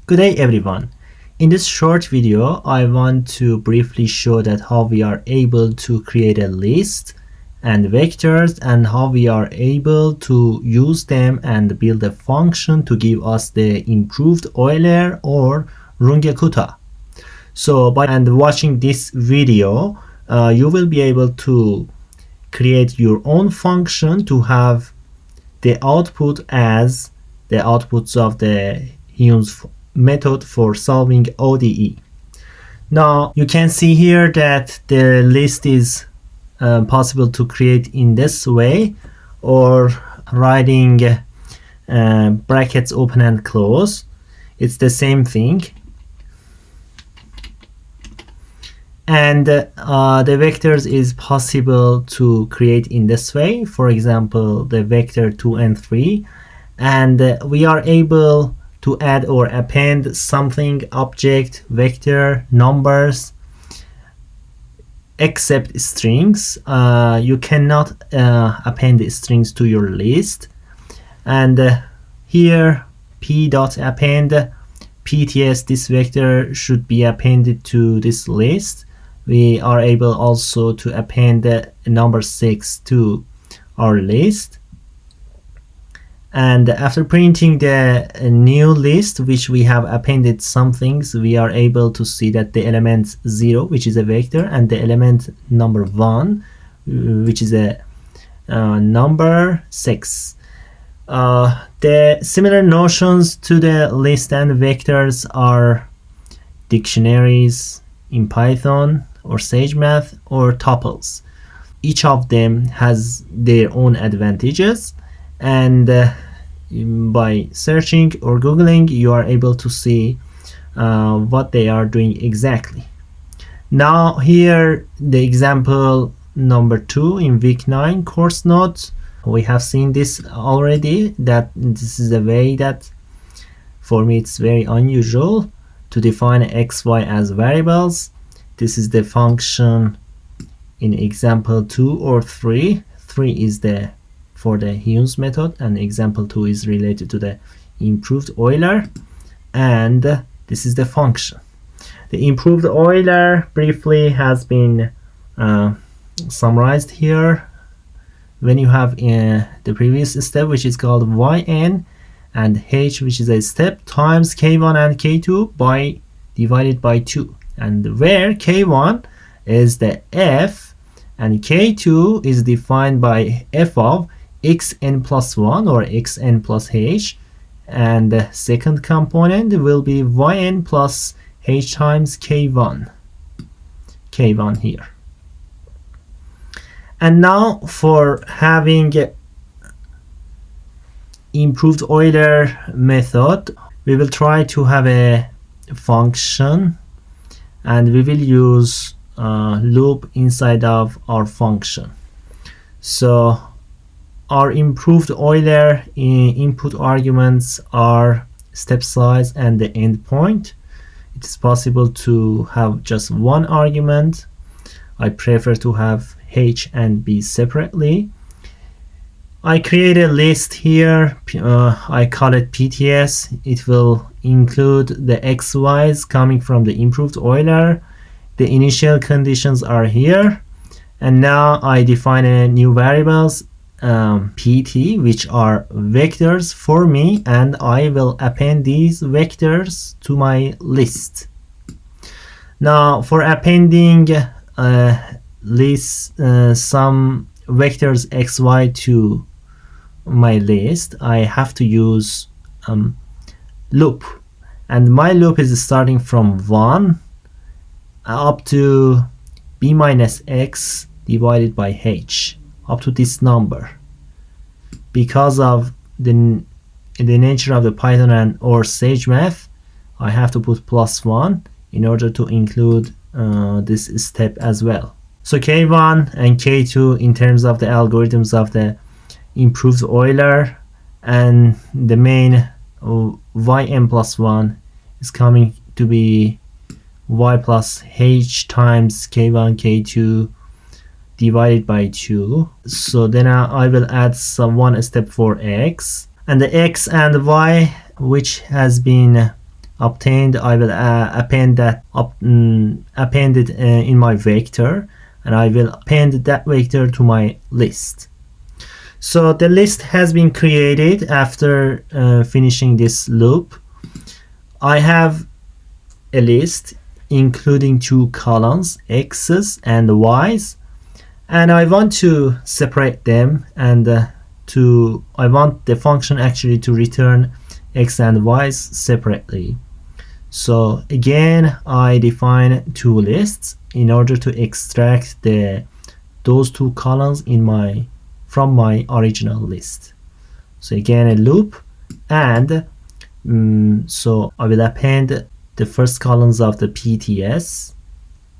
Good day everyone. In this short video, I want to briefly show that how we are able to create a list and vectors and how we are able to use them and build a function to give us the improved Euler or Runge-Kutta. So by watching this video, you will be able to create your own function to have the output as the outputs of the Hume's method for solving ODE. Now you can see here that the list is possible to create in this way, or writing brackets open and close. It's the same thing. And the vectors is possible to create in this way. For example, the vector 2 and 3, and we are able to add or append something, object, vector, numbers, except strings. You cannot append strings to your list. And here p.append PTS, this vector should be appended to this list. We are able also to append number 6 to our list. And after printing the new list, which we have appended some things, we are able to see that the element 0, which is a vector, and the element number 1, which is a number 6. The similar notions to the list and vectors are dictionaries in Python or SageMath or tuples. Each of them has their own advantages, and by searching or googling you are able to see what they are doing exactly. Now here the example number 2 in week 9 course notes. We have seen this already, that this is a way that for me it's very unusual to define x, y as variables. This is the function in example 2 or 3. 3 is the for the Hume's method, and example 2 is related to the improved Euler, and this is the function. The improved Euler briefly has been summarized here. When you have the previous step, which is called yn, and h, which is a step, times k1 and k2 divided by 2, and where k1 is the f and k2 is defined by f of xn plus 1 or xn plus h, and the second component will be yn plus h times k1 here. And now for having improved Euler method, we will try to have a function, and we will use loop inside of our function. So our improved Euler input arguments are step size and the endpoint. It is possible to have just one argument. I prefer to have h and b separately. I create a list here. I call it PTS. It will include the xy's coming from the improved Euler. The initial conditions are here, and now I define a new variables pt, which are vectors for me, and I will append these vectors to my list. Now for appending list some vectors xy to my list, I have to use loop, and my loop is starting from 1 up to b minus x divided by h, up to this number. Because of the nature of the Python and or SageMath, I have to put +1 in order to include this step as well. So k1 and k2 in terms of the algorithms of the improved Euler, and the main yn plus 1 is coming to be y plus h times k1 k2 divided by 2. So then I will add one step for x, and the x and y which has been obtained, I will append it in my vector, and I will append that vector to my list. So the list has been created after finishing this loop. I have a list including two columns, x's and y's, and I want to separate them, and I want the function actually to return x and y's separately. So again, I define two lists in order to extract those two columns from my original list. So again, a loop, and so I will append the first columns of the PTS,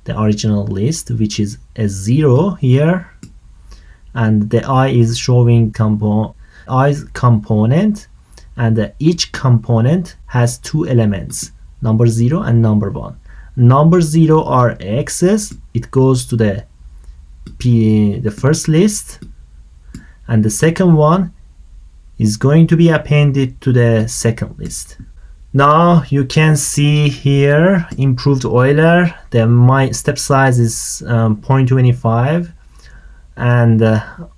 the original list, which is a 0 here, and the I is showing i's component, and each component has two elements, number 0 and number 1. Number 0 are x's, it goes to the first list, and the second one is going to be appended to the second list. Now you can see here improved Euler. My step size is 0.25, and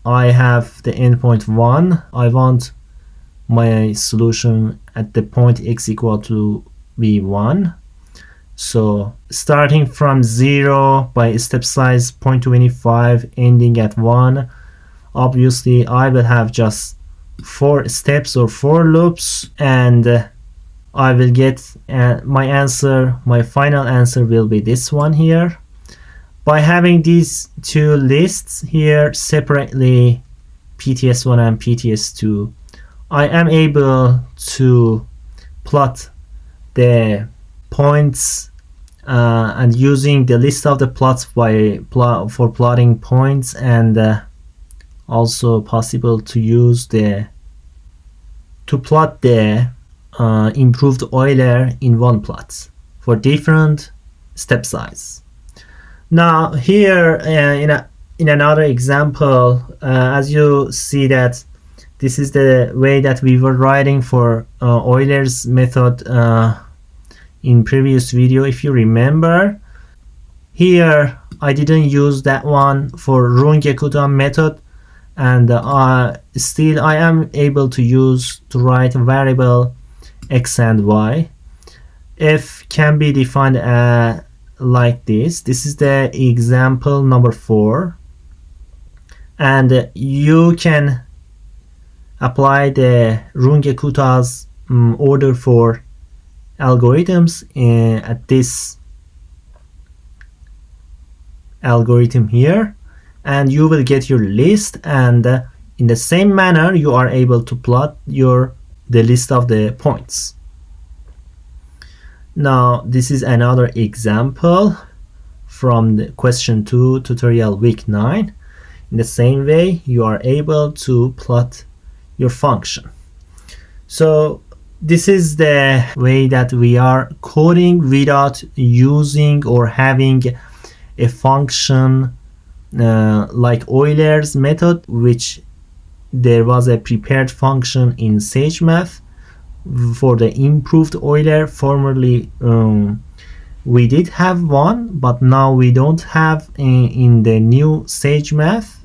I have the endpoint 1. I want my solution at the point x equal to be 1. So starting from 0 by step size 0.25 ending at 1, obviously I will have just 4 steps or 4 loops, and I will get my answer. My final answer will be this one here. By having these two lists here separately, PTS1 and PTS2, I am able to plot the points, and using the list of the plots for plotting points, and also possible to use to plot the improved Euler in one plot for different step size. Now here in another example, as you see that this is the way that we were writing for Euler's method in previous video, if you remember. Here I didn't use that one for Runge-Kutta method, and still I am able to write a variable x and y. F can be defined like this. This is the example number 4, and you can apply the Runge-Kutta's order for algorithms at this algorithm here, and you will get your list, and in the same manner you are able to plot the list of the points. Now this is another example from the question 2 tutorial week 9. In the same way you are able to plot your function. So this is the way that we are coding without using or having a function like Euler's method, which there was a prepared function in SageMath for the improved Euler. Formerly we did have one, but now we don't have in the new SageMath.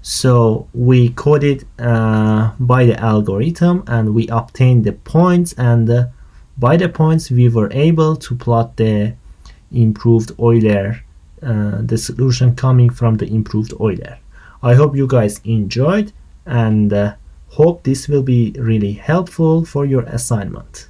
So we coded by the algorithm, and we obtained the points, and by the points we were able to plot the improved Euler, the solution coming from the improved Euler. I hope you guys enjoyed, and hope this will be really helpful for your assignment.